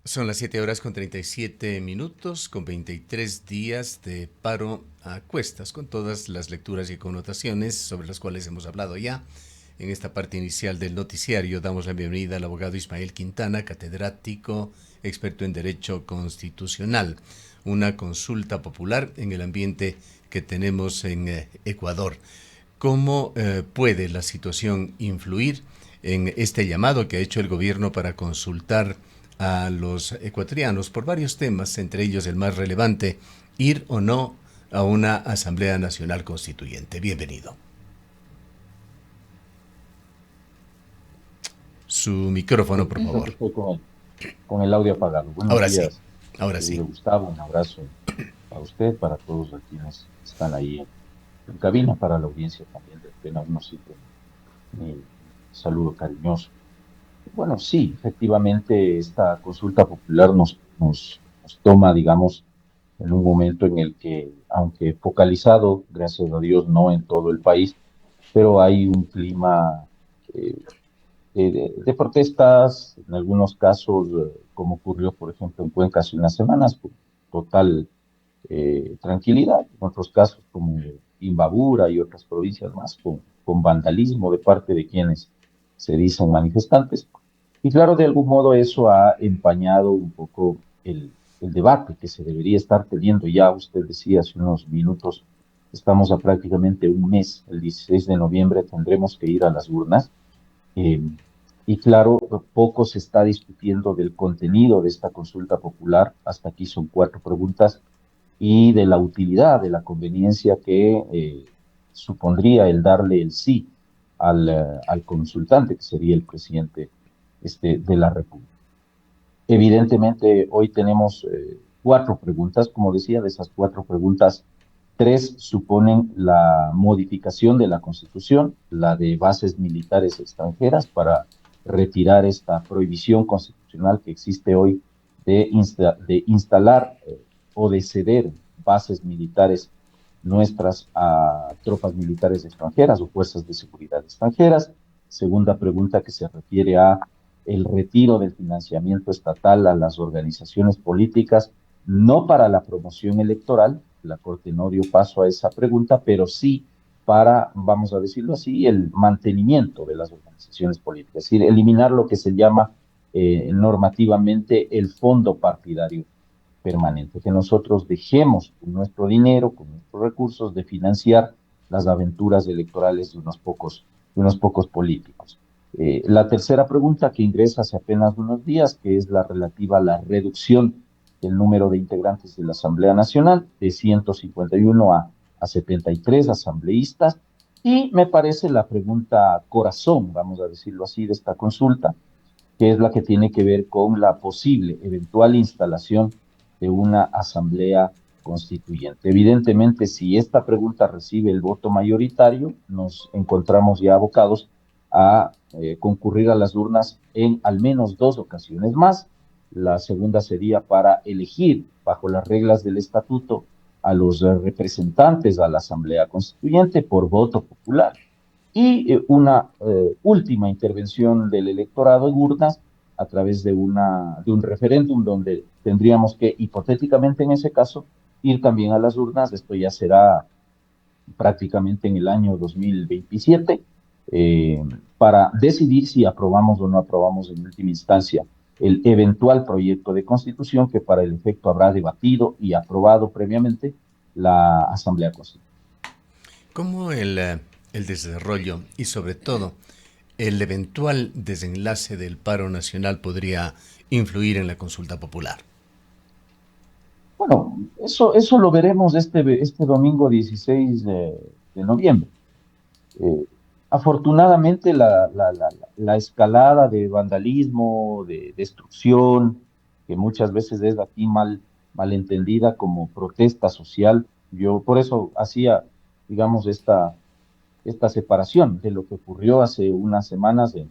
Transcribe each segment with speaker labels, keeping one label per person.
Speaker 1: Son las 7 horas con 37 minutos, con 23 días de paro a cuestas, con todas las lecturas y connotaciones sobre las cuales hemos hablado ya. En esta parte inicial del noticiario damos la bienvenida al abogado Ismael Quintana, catedrático, experto en Derecho Constitucional. Una consulta popular en el ambiente que tenemos en Ecuador. ¿Cómo puede la situación influir en este llamado que ha hecho el gobierno para consultar a los ecuatorianos por varios temas, entre ellos el más relevante, ir o no a una Asamblea Nacional Constituyente? Bienvenido. Su micrófono, por
Speaker 2: Quizás
Speaker 1: favor.
Speaker 2: estoy con el audio apagado. Buenos
Speaker 1: Ahora sí,
Speaker 2: días,
Speaker 1: ahora sí.
Speaker 2: querido Gustavo. Un abrazo para usted, para todos los quienes están ahí en cabina, para la audiencia también de Apenas Nos Sirve. Mi saludo cariñoso. Bueno, sí, efectivamente, esta consulta popular nos toma, digamos, en un momento en el que, aunque focalizado, gracias a Dios, no en todo el país, pero hay un clima eh, de protestas, en algunos casos, como ocurrió, por ejemplo, en Cuenca hace unas semanas, con total tranquilidad, en otros casos, como Imbabura y otras provincias más, con vandalismo de parte de quienes se dicen manifestantes. Y claro, de algún modo eso ha empañado un poco el debate que se debería estar teniendo ya. Usted decía hace unos minutos, estamos a prácticamente un mes, el 16 de noviembre tendremos que ir a las urnas. eh, y claro, poco se está discutiendo del contenido de esta consulta popular. Hasta aquí son cuatro preguntas y de la utilidad, de la conveniencia que supondría el darle el sí al consultante, que sería el presidente de la República. Evidentemente, hoy tenemos cuatro preguntas. Como decía, de esas cuatro preguntas, tres suponen la modificación de la Constitución, la de bases militares extranjeras para retirar esta prohibición constitucional que existe hoy de instalar o de ceder bases militares nuestras a tropas militares extranjeras o fuerzas de seguridad extranjeras. Segunda pregunta que se refiere a el retiro del financiamiento estatal a las organizaciones políticas, no para la promoción electoral, la Corte no dio paso a esa pregunta, pero sí para, vamos a decirlo así, el mantenimiento de las organizaciones políticas, es decir, eliminar lo que se llama normativamente el fondo partidario permanente, que nosotros dejemos con nuestro dinero, con nuestros recursos, de financiar las aventuras electorales de unos pocos políticos. La tercera pregunta que ingresa hace apenas unos días, que es la relativa a la reducción del número de integrantes de la Asamblea Nacional, de 151 a 73 asambleístas, y me parece la pregunta corazón, vamos a decirlo así, de esta consulta, que es la que tiene que ver con la posible, eventual instalación de una asamblea constituyente. Evidentemente, si esta pregunta recibe el voto mayoritario, nos encontramos ya abocados a concurrir a las urnas en al menos dos ocasiones más. La segunda sería para elegir, bajo las reglas del estatuto, a los representantes a la Asamblea Constituyente por voto popular y una última intervención del electorado en urnas a través de un referéndum donde tendríamos que, hipotéticamente en ese caso, ir también a las urnas. Esto ya será prácticamente en el año 2027, eh, para decidir si aprobamos o no aprobamos en última instancia el eventual proyecto de constitución que para el efecto habrá debatido y aprobado previamente la Asamblea Constitucional.
Speaker 1: ¿Cómo el desarrollo y sobre todo el eventual desenlace del paro nacional podría influir en la consulta popular?
Speaker 2: Bueno, eso lo veremos este domingo 16 de noviembre. Eh, Afortunadamente, la escalada de vandalismo, de destrucción, que muchas veces es aquí mal entendida como protesta social, yo por eso hacía, digamos, esta separación de lo que ocurrió hace unas semanas en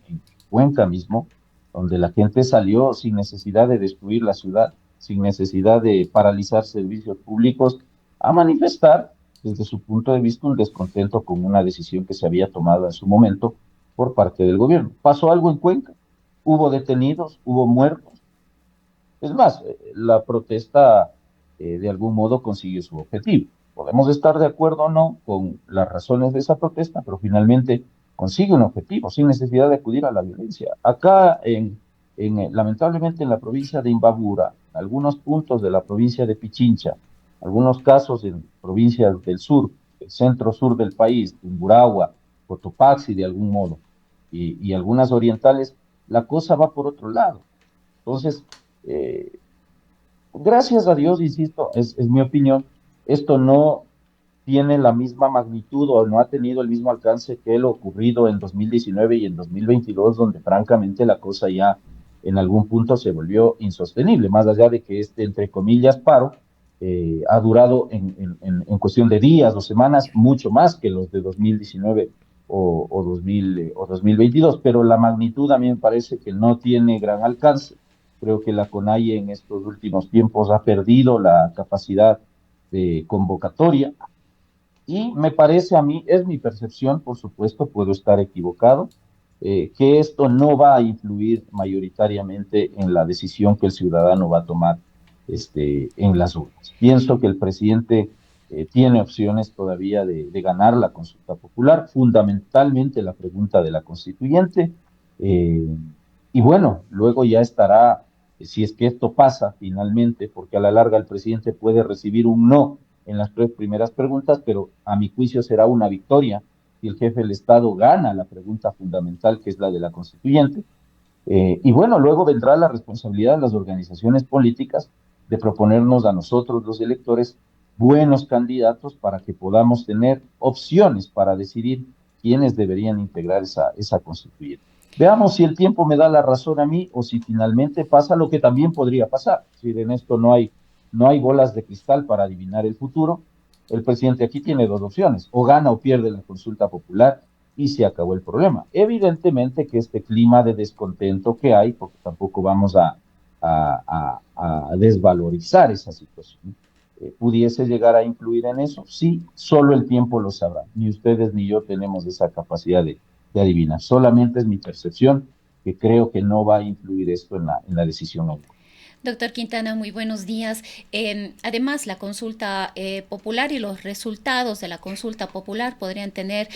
Speaker 2: Cuenca mismo, donde la gente salió sin necesidad de destruir la ciudad, sin necesidad de paralizar servicios públicos, a manifestar desde su punto de vista un descontento con una decisión que se había tomado en su momento por parte del gobierno. Pasó algo en Cuenca, hubo detenidos, hubo muertos, Es más, la protesta de algún modo consiguió su objetivo. Podemos estar de acuerdo o no con las razones de esa protesta, pero finalmente consigue un objetivo sin necesidad de acudir a la violencia. Acá, lamentablemente, en la provincia de Imbabura, algunos puntos de la provincia de Pichincha, algunos casos en provincias del sur, el centro sur del país, Tungurahua, Cotopaxi de algún modo, y algunas orientales, la cosa va por otro lado. Entonces, eh, gracias a Dios, insisto, es mi opinión, esto no tiene la misma magnitud o no ha tenido el mismo alcance que lo ocurrido en 2019 y en 2022, donde francamente la cosa ya en algún punto se volvió insostenible, más allá de que este, entre comillas, paro, ha durado en cuestión de días o semanas mucho más que los de 2019 o 2022, pero la magnitud a mí me parece que no tiene gran alcance. Creo que la CONAIE en estos últimos tiempos ha perdido la capacidad de convocatoria y me parece a mí, es mi percepción, por supuesto, puedo estar equivocado, que esto no va a influir mayoritariamente en la decisión que el ciudadano va a tomar en las urnas. Pienso que el presidente tiene opciones todavía de ganar la consulta popular, fundamentalmente la pregunta de la constituyente, eh, y bueno, luego ya estará, si es que esto pasa finalmente, porque a la larga el presidente puede recibir un no en las tres primeras preguntas, pero a mi juicio será una victoria si el jefe del Estado gana la pregunta fundamental, que es la de la constituyente. Y bueno, luego vendrá la responsabilidad de las organizaciones políticas de proponernos a nosotros, los electores, buenos candidatos para que podamos tener opciones para decidir quiénes deberían integrar esa constituyente. Veamos si el tiempo me da la razón a mí o si finalmente pasa lo que también podría pasar. Es decir, en esto no hay bolas de cristal para adivinar el futuro. El presidente aquí tiene dos opciones, o gana o pierde la consulta popular y se acabó el problema. Evidentemente que este clima de descontento que hay, porque tampoco vamos a desvalorizar esa situación, pudiese llegar a influir en eso, sí, solo el tiempo lo sabrá. Ni ustedes ni yo tenemos esa capacidad de adivinar. Solamente es mi percepción que creo que no va a influir esto en la decisión.
Speaker 3: Doctor Quintana, muy buenos días. Además, la consulta popular y los resultados de la consulta popular podrían tener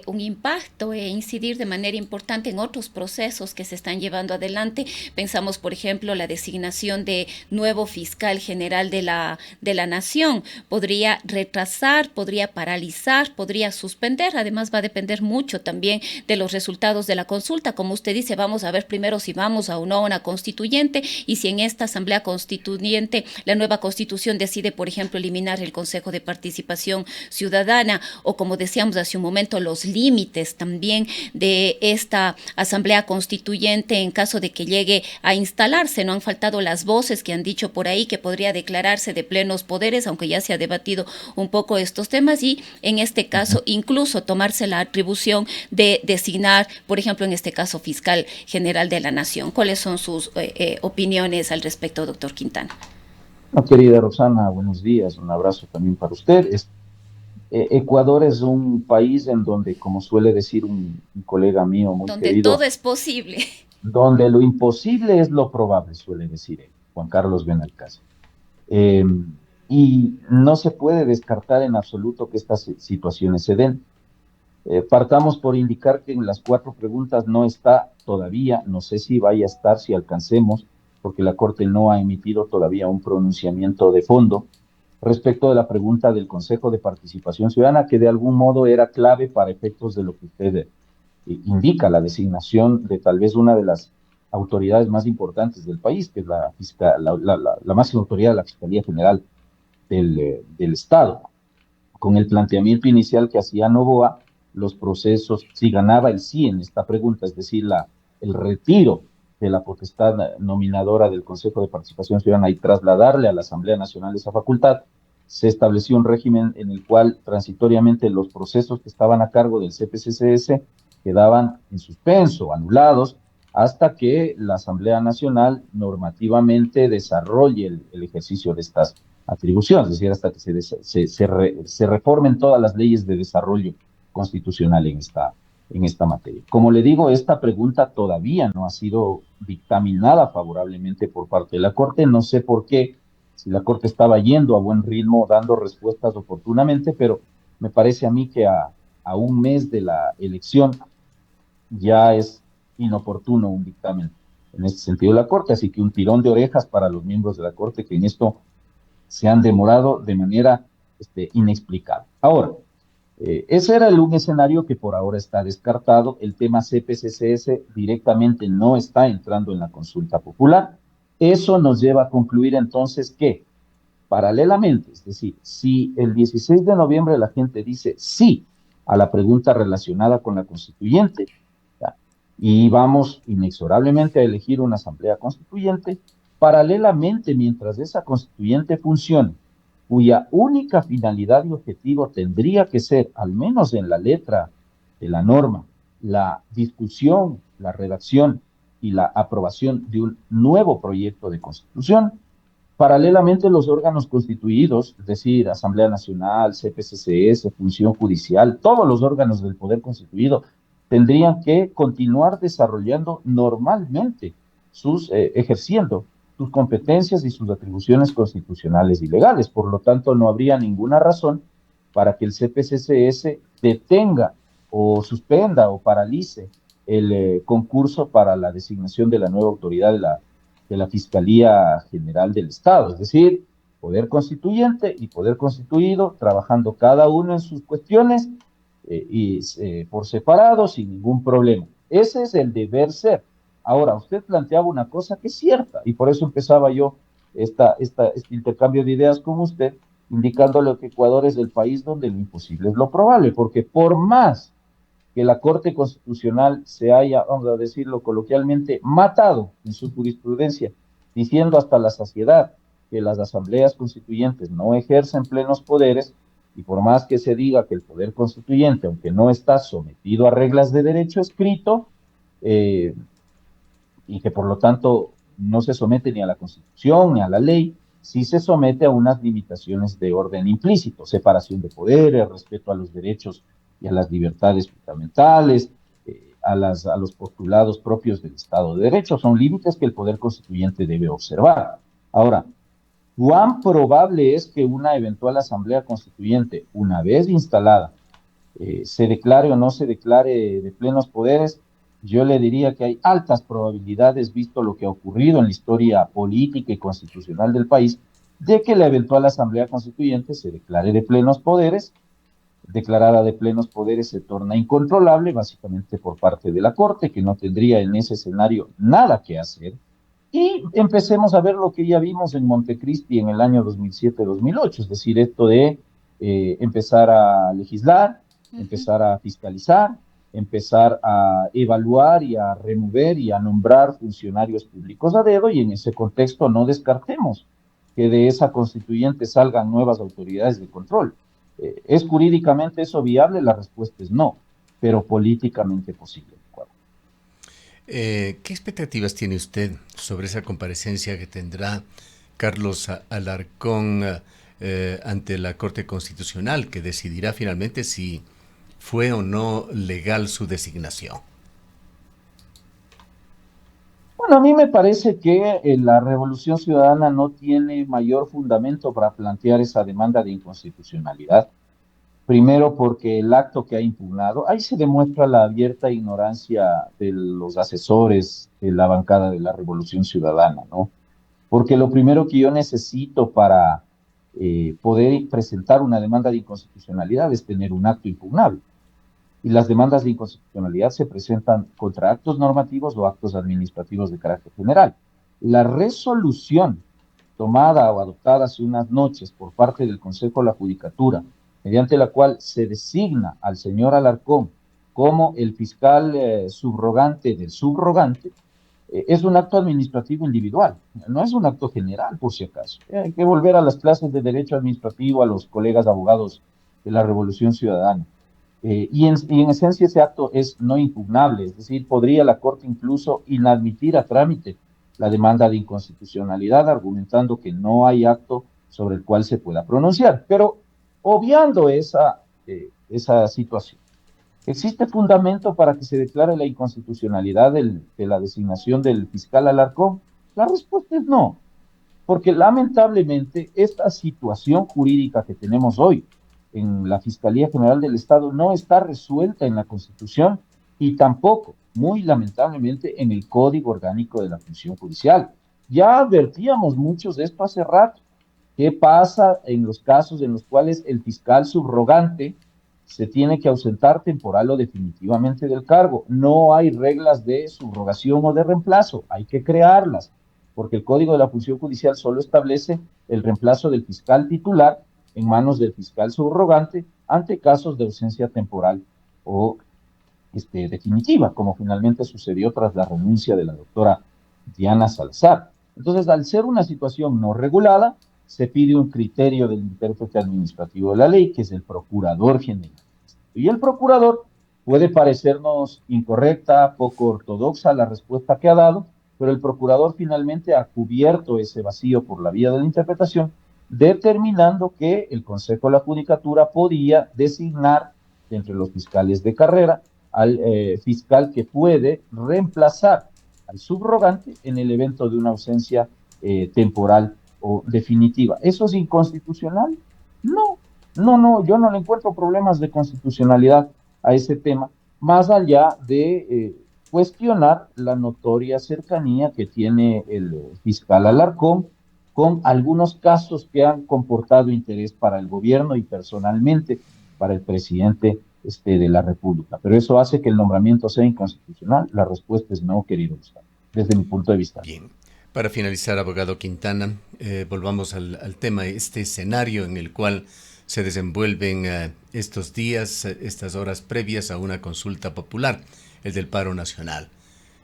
Speaker 3: un impacto e incidir de manera importante en otros procesos que se están llevando adelante. Pensamos, por ejemplo, la designación de nuevo fiscal general de la Nación. Podría retrasar, podría paralizar, podría suspender. Además, va a depender mucho también de los resultados de la consulta. Como usted dice, vamos a ver primero si vamos o no a una constituyente y si en esta Asamblea Constituyente, la nueva Constitución decide, por ejemplo, eliminar el Consejo de Participación Ciudadana o, como decíamos hace un momento, los límites también de esta Asamblea Constituyente en caso de que llegue a instalarse. No han faltado las voces que han dicho por ahí que podría declararse de plenos poderes, aunque ya se ha debatido un poco estos temas, y en este caso incluso tomarse la atribución de designar, por ejemplo, en este caso, fiscal general de la Nación. ¿Cuáles son sus opiniones al respecto, doctor Quintana?
Speaker 2: No, querida Rosana, buenos días. Un abrazo también para usted. Ecuador es un país en donde, como suele decir un colega mío muy
Speaker 3: Donde todo
Speaker 2: querido,
Speaker 3: es posible.
Speaker 2: donde lo imposible es lo probable, suele decir él, Juan Carlos Benalcázar. Eh, y no se puede descartar en absoluto que estas situaciones se den. Partamos por indicar que en las cuatro preguntas no está todavía, no sé si vaya a estar, si alcancemos, porque la Corte no ha emitido todavía un pronunciamiento de fondo respecto de la pregunta del Consejo de Participación Ciudadana, que de algún modo era clave para efectos de lo que usted indica, la designación de tal vez una de las autoridades más importantes del país, que es la máxima autoridad de la Fiscalía General del Estado. Con el planteamiento inicial que hacía Novoa, los procesos, si ganaba el sí en esta pregunta, es decir, el retiro de la potestad nominadora del Consejo de Participación Ciudadana y trasladarle a la Asamblea Nacional esa facultad, se estableció un régimen en el cual transitoriamente los procesos que estaban a cargo del CPCCS quedaban en suspenso, anulados, hasta que la Asamblea Nacional normativamente desarrolle el ejercicio de estas atribuciones, es decir, hasta que se reformen todas las leyes de desarrollo constitucional en esta materia. Como le digo, esta pregunta todavía no ha sido dictaminada favorablemente por parte de la Corte. No sé por qué, si la Corte estaba yendo a buen ritmo, dando respuestas oportunamente, pero me parece a mí que a un mes de la elección ya es inoportuno un dictamen en este sentido de la Corte. Así que un tirón de orejas para los miembros de la Corte que en esto se han demorado de manera inexplicable. Ahora, ese era un escenario que por ahora está descartado. El tema CPCCS directamente no está entrando en la consulta popular. Eso nos lleva a concluir entonces que, paralelamente, es decir, si el 16 de noviembre la gente dice sí a la pregunta relacionada con la constituyente, ¿ya? Y vamos inexorablemente a elegir una asamblea constituyente, paralelamente, mientras esa constituyente funcione, cuya única finalidad y objetivo tendría que ser, al menos en la letra de la norma, la discusión, la redacción y la aprobación de un nuevo proyecto de constitución. Paralelamente, los órganos constituidos, es decir, Asamblea Nacional, CPCCS, Función Judicial, todos los órganos del poder constituido tendrían que continuar desarrollando normalmente ejerciendo sus competencias y sus atribuciones constitucionales y legales. Por lo tanto, no habría ninguna razón para que el CPCCS detenga o suspenda o paralice el concurso para la designación de la nueva autoridad de la Fiscalía General del Estado, es decir, poder constituyente y poder constituido, trabajando cada uno en sus cuestiones por separado, sin ningún problema. Ese es el deber ser. Ahora, usted planteaba una cosa que es cierta, y por eso empezaba yo este intercambio de ideas con usted, indicándole que Ecuador es el país donde lo imposible es lo probable, porque por más que la Corte Constitucional se haya, vamos a decirlo coloquialmente, matado en su jurisprudencia, diciendo hasta la saciedad que las asambleas constituyentes no ejercen plenos poderes, y por más que se diga que el poder constituyente, aunque no está sometido a reglas de derecho escrito, y que por lo tanto no se somete ni a la Constitución ni a la ley, sí se somete a unas limitaciones de orden implícito, separación de poderes, respeto a los derechos y a las libertades fundamentales, a los postulados propios del Estado de Derecho. Son límites que el poder constituyente debe observar. Ahora, ¿cuán probable es que una eventual asamblea constituyente, una vez instalada, se declare o no se declare de plenos poderes? Yo le diría que hay altas probabilidades, visto lo que ha ocurrido en la historia política y constitucional del país, de que la eventual asamblea constituyente se declare de plenos poderes. Declarada de plenos poderes se torna incontrolable, básicamente por parte de la Corte, que no tendría en ese escenario nada que hacer. Y empecemos a ver lo que ya vimos en Montecristi en el año 2007-2008, es decir, esto de empezar a legislar, empezar a fiscalizar, empezar a evaluar y a remover y a nombrar funcionarios públicos a dedo, y en ese contexto no descartemos que de esa constituyente salgan nuevas autoridades de control. ¿Es jurídicamente eso viable? La respuesta es no, pero políticamente posible.
Speaker 1: ¿Qué expectativas tiene usted sobre esa comparecencia que tendrá Carlos Alarcón ante la Corte Constitucional, que decidirá finalmente si fue o no legal su designación?
Speaker 2: Bueno, a mí me parece que la Revolución Ciudadana no tiene mayor fundamento para plantear esa demanda de inconstitucionalidad. Primero porque el acto que ha impugnado, ahí se demuestra la abierta ignorancia de los asesores de la bancada de la Revolución Ciudadana, ¿no? Porque lo primero que yo necesito para poder presentar una demanda de inconstitucionalidad es tener un acto impugnable. Y las demandas de inconstitucionalidad se presentan contra actos normativos o actos administrativos de carácter general. La resolución tomada o adoptada hace unas noches por parte del Consejo de la Judicatura, mediante la cual se designa al señor Alarcón como el fiscal subrogante del subrogante, es un acto administrativo individual, no es un acto general, por si acaso. Hay que volver a las clases de derecho administrativo, a los colegas abogados de la Revolución Ciudadana. Y en esencia ese acto es no impugnable, es decir, podría la Corte incluso inadmitir a trámite la demanda de inconstitucionalidad, argumentando que no hay acto sobre el cual se pueda pronunciar. Pero obviando esa situación, ¿Existe fundamento para que se declare la inconstitucionalidad de la designación del fiscal Alarcón? La respuesta es no, porque lamentablemente esta situación jurídica que tenemos hoy en la Fiscalía General del Estado no está resuelta en la Constitución y tampoco, muy lamentablemente, en el Código Orgánico de la Función Judicial. Ya advertíamos muchos de esto hace rato. ¿Qué pasa en los casos en los cuales el fiscal subrogante se tiene que ausentar temporal o definitivamente del cargo? No hay reglas de subrogación o de reemplazo, hay que crearlas, porque el Código de la Función Judicial solo establece el reemplazo del fiscal titular en manos del fiscal subrogante ante casos de ausencia temporal o definitiva, como finalmente sucedió tras la renuncia de la doctora Diana Salazar. Entonces, al ser una situación no regulada, se pide un criterio del intérprete administrativo de la ley, que es el procurador general. Y el procurador puede parecernos incorrecta, poco ortodoxa la respuesta que ha dado, pero el procurador finalmente ha cubierto ese vacío por la vía de la interpretación, determinando que el Consejo de la Judicatura podía designar entre los fiscales de carrera al fiscal que puede reemplazar al subrogante en el evento de una ausencia temporal o definitiva. ¿Eso es inconstitucional? No, no, yo no le encuentro problemas de constitucionalidad a ese tema, más allá de cuestionar la notoria cercanía que tiene el fiscal Alarcón con algunos casos que han comportado interés para el gobierno y personalmente para el presidente de la República. Pero eso hace que el nombramiento sea inconstitucional. La respuesta es no, querido Gustavo, desde mi punto de vista.
Speaker 1: Bien. Para finalizar, abogado Quintana, volvamos al tema, este escenario en el cual se desenvuelven estos días, estas horas previas a una consulta popular, el del paro nacional.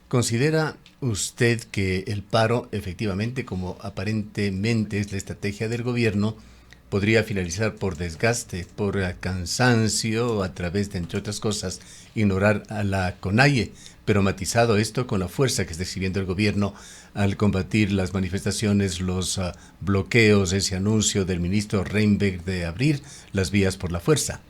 Speaker 1: ¿Considera usted que el paro, efectivamente, como aparentemente es la estrategia del gobierno, podría finalizar por desgaste, por cansancio, a través de, entre otras cosas, ignorar a la CONAIE, pero matizado esto con la fuerza que está exhibiendo el gobierno al combatir las manifestaciones, los bloqueos, ese anuncio del ministro Reinberg de abrir las vías por la fuerza?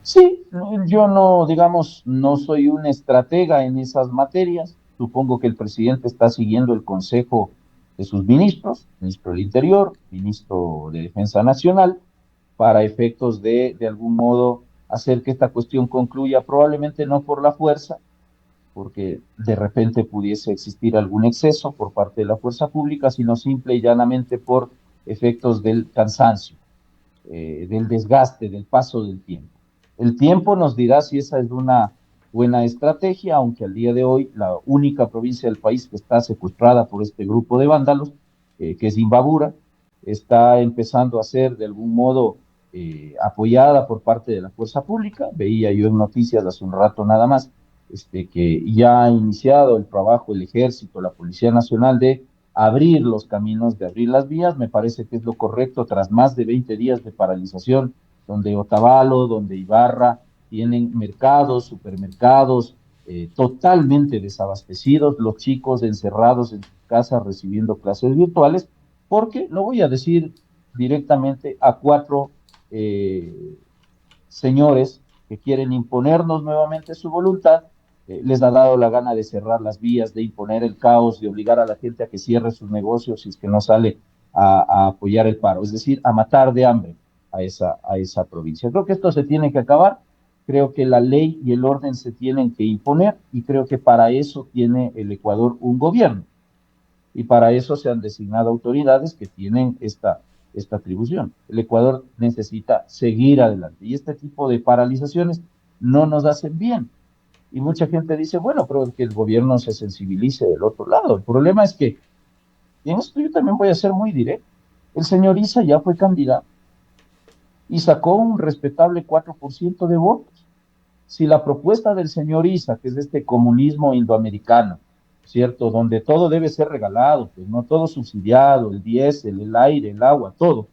Speaker 2: Sí, yo no, digamos, no soy un estratega en esas materias. Supongo que el presidente está siguiendo el consejo de sus ministros, ministro del Interior, ministro de Defensa Nacional, para efectos de algún modo, hacer que esta cuestión concluya, probablemente no por la fuerza, porque de repente pudiese existir algún exceso por parte de la fuerza pública, sino simple y llanamente por efectos del cansancio, del desgaste, del paso del tiempo. El tiempo nos dirá si esa es una buena estrategia, aunque al día de hoy la única provincia del país que está secuestrada por este grupo de vándalos, que es Imbabura, está empezando a ser de algún modo apoyada por parte de la fuerza pública. Veía yo en noticias hace un rato nada más que ya ha iniciado el trabajo el Ejército, la Policía Nacional de abrir los caminos, de abrir las vías. Me parece que es lo correcto tras más de 20 días de paralización, donde Otavalo, donde Ibarra tienen mercados, supermercados totalmente desabastecidos, los chicos encerrados en sus casas recibiendo clases virtuales, porque, lo voy a decir directamente, a cuatro señores que quieren imponernos nuevamente su voluntad, les ha dado la gana de cerrar las vías, de imponer el caos, de obligar a la gente a que cierre sus negocios si es que no sale a apoyar el paro, es decir, a matar de hambre a esa provincia. Creo que esto se tiene que acabar, creo que la ley y el orden se tienen que imponer y creo que para eso tiene el Ecuador un gobierno y para eso se han designado autoridades que tienen esta atribución. El Ecuador necesita seguir adelante y este tipo de paralizaciones no nos hacen bien. Y mucha gente dice, bueno, pero que el gobierno se sensibilice del otro lado. El problema es que, y en esto yo también voy a ser muy directo, el señor Issa ya fue candidato y sacó un respetable 4% de votos. Si la propuesta del señor Issa, que es de este comunismo indoamericano, ¿cierto? Donde todo debe ser regalado, pues no todo subsidiado, el diésel, el aire, el agua, todo,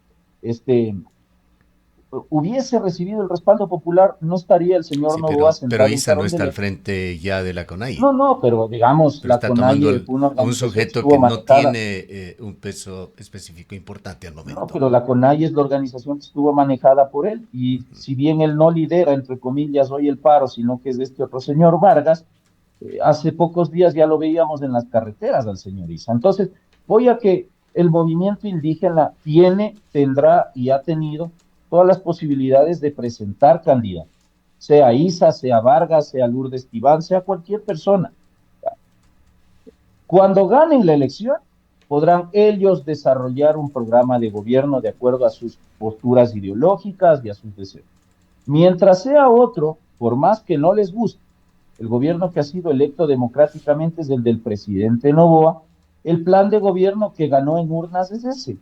Speaker 2: hubiese recibido el respaldo popular, no estaría el señor
Speaker 1: Sí,
Speaker 2: Noboa
Speaker 1: pero
Speaker 2: sentado en
Speaker 1: Isa no está al
Speaker 2: Carondelet.
Speaker 1: frente ya de la CONAIE,
Speaker 2: No, no, pero digamos,
Speaker 1: pero
Speaker 2: la
Speaker 1: está tomando
Speaker 2: CONAIE fue una
Speaker 1: a un
Speaker 2: organización que
Speaker 1: sujeto
Speaker 2: estuvo
Speaker 1: que no
Speaker 2: manejada.
Speaker 1: tiene un peso específico importante al
Speaker 2: No,
Speaker 1: momento.
Speaker 2: pero la CONAIE es la organización que estuvo manejada por él, y si bien él no lidera, entre comillas, hoy el paro, sino que es de este otro señor Vargas, hace pocos días ya lo veíamos en las carreteras al señor Isa. Entonces, voy a que el movimiento indígena tiene, tendrá y ha tenido todas las posibilidades de presentar candidatos, sea Isa, sea Vargas, sea Lourdes Tibán, sea cualquier persona. Cuando ganen la elección, podrán ellos desarrollar un programa de gobierno de acuerdo a sus posturas ideológicas y a sus deseos. Mientras sea otro, por más que no les guste, el gobierno que ha sido electo democráticamente es el del presidente Noboa, el plan de gobierno que ganó en urnas es ese.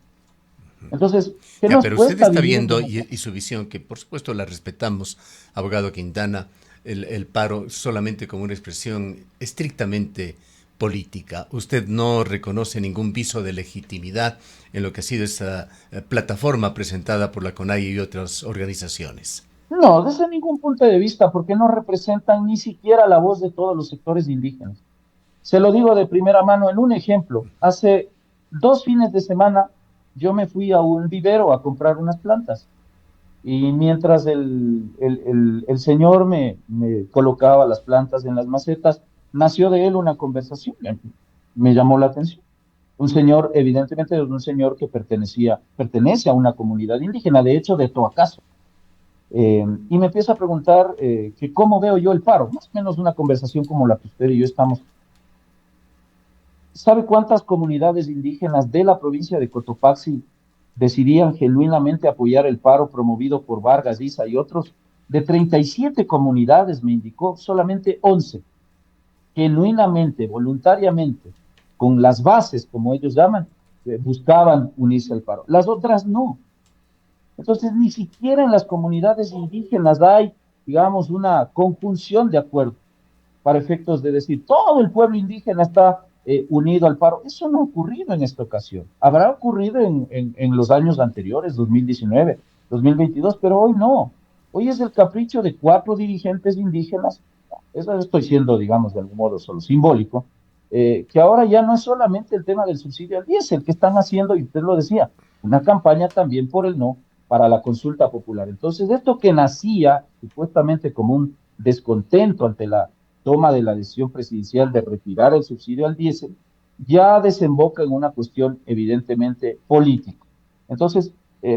Speaker 2: Entonces, ¿qué
Speaker 1: Ya,
Speaker 2: nos
Speaker 1: pero usted
Speaker 2: cuesta
Speaker 1: está
Speaker 2: vivir en
Speaker 1: viendo,
Speaker 2: democracia?
Speaker 1: y su visión, que por supuesto la respetamos, abogado Quintana, el paro solamente como una expresión estrictamente política. Usted no reconoce ningún viso de legitimidad en lo que ha sido esa plataforma presentada por la CONAIE y otras organizaciones.
Speaker 2: No, desde ningún punto de vista, porque no representan ni siquiera la voz de todos los sectores indígenas. Se lo digo de primera mano en un ejemplo. Hace 2 fines de semana yo me fui a un vivero a comprar unas plantas, y mientras el señor me colocaba las plantas en las macetas, nació de él una conversación. Me llamó la atención. Un señor, evidentemente, es un señor que pertenece a una comunidad indígena, de hecho, de Toacaso. Y me empieza a preguntar que cómo veo yo el paro, más o menos una conversación como la que usted y yo estamos. ¿Sabe cuántas comunidades indígenas de la provincia de Cotopaxi decidían genuinamente apoyar el paro promovido por Vargas, Isa y otros? De 37 comunidades, me indicó, solamente 11 genuinamente, voluntariamente, con las bases, como ellos llaman, buscaban unirse al paro. Las otras no. Entonces, ni siquiera en las comunidades indígenas hay, digamos, una conjunción de acuerdo para efectos de decir todo el pueblo indígena está unido al paro. Eso no ha ocurrido en esta ocasión. Habrá ocurrido en los años anteriores, 2019, 2022, pero hoy no. Hoy es el capricho de 4 dirigentes indígenas. Eso estoy siendo, digamos, de algún modo solo simbólico, que ahora ya no es solamente el tema del subsidio al diésel, que están haciendo, y usted lo decía, una campaña también por el no para la consulta popular. Entonces, esto que nacía supuestamente como un descontento ante la toma de la decisión presidencial de retirar el subsidio al diésel, ya desemboca en una cuestión evidentemente política. Entonces,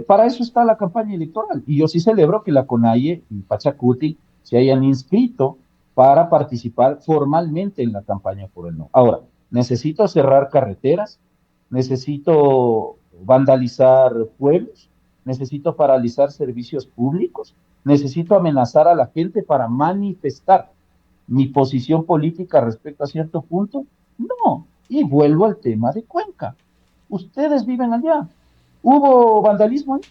Speaker 2: para eso está la campaña electoral. Y yo sí celebro que la CONAIE y Pachacuti se hayan inscrito para participar formalmente en la campaña por el no. Ahora, necesito cerrar carreteras, necesito vandalizar pueblos, necesito paralizar servicios públicos, necesito amenazar a la gente para manifestar mi posición política respecto a cierto punto. No, y vuelvo al tema de Cuenca. Ustedes viven allá. ¿Hubo vandalismo ahí?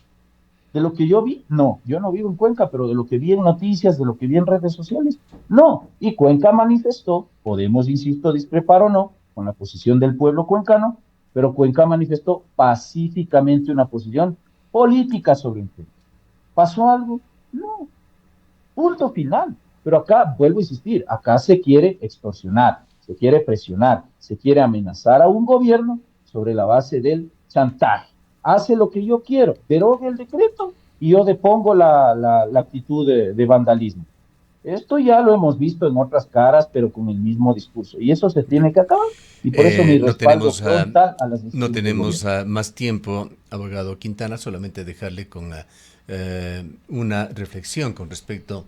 Speaker 2: De lo que yo vi, no. Yo no vivo en Cuenca, pero de lo que vi en noticias, de lo que vi en redes sociales, no. Y Cuenca manifestó, podemos, insisto, discrepar o no con la posición del pueblo cuencano, pero Cuenca manifestó pacíficamente una posición política sobre el tema. ¿Pasó algo? No. Punto final. Pero acá, vuelvo a insistir, acá se quiere extorsionar, se quiere presionar, se quiere amenazar a un gobierno sobre la base del chantaje. Hace lo que yo quiero, derogue el decreto y yo depongo la actitud de vandalismo. Esto ya lo hemos visto en otras caras, pero con el mismo discurso. Y eso se tiene que acabar. Y por eso mi
Speaker 1: No
Speaker 2: respaldo
Speaker 1: tenemos,
Speaker 2: frontal a las
Speaker 1: no
Speaker 2: decisiones del
Speaker 1: tenemos
Speaker 2: gobierno.
Speaker 1: más tiempo, abogado Quintana, solamente dejarle con una reflexión con respecto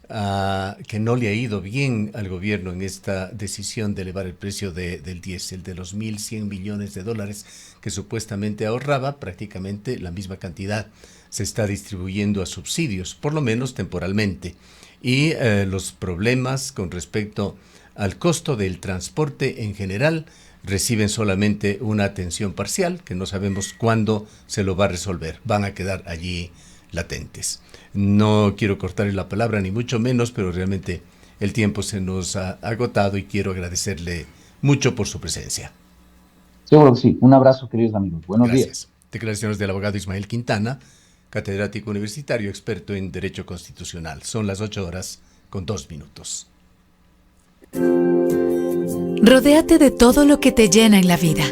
Speaker 1: a que no le ha ido bien al gobierno en esta decisión de elevar el precio del diésel, de los 1.100 millones de dólares que supuestamente ahorraba, prácticamente la misma cantidad se está distribuyendo a subsidios, por lo menos temporalmente. Y los problemas con respecto al costo del transporte en general reciben solamente una atención parcial, que no sabemos cuándo se lo va a resolver. Van a quedar allí latentes. No quiero cortarle la palabra, ni mucho menos, pero realmente el tiempo se nos ha agotado y quiero agradecerle mucho por su presencia.
Speaker 2: Seguro que sí. Un abrazo, queridos amigos. Buenos días.
Speaker 1: Gracias. Declaraciones del abogado Ismael Quintana, catedrático universitario, experto en Derecho Constitucional. Son las 8:02.
Speaker 4: Rodéate de todo lo que te llena en la vida.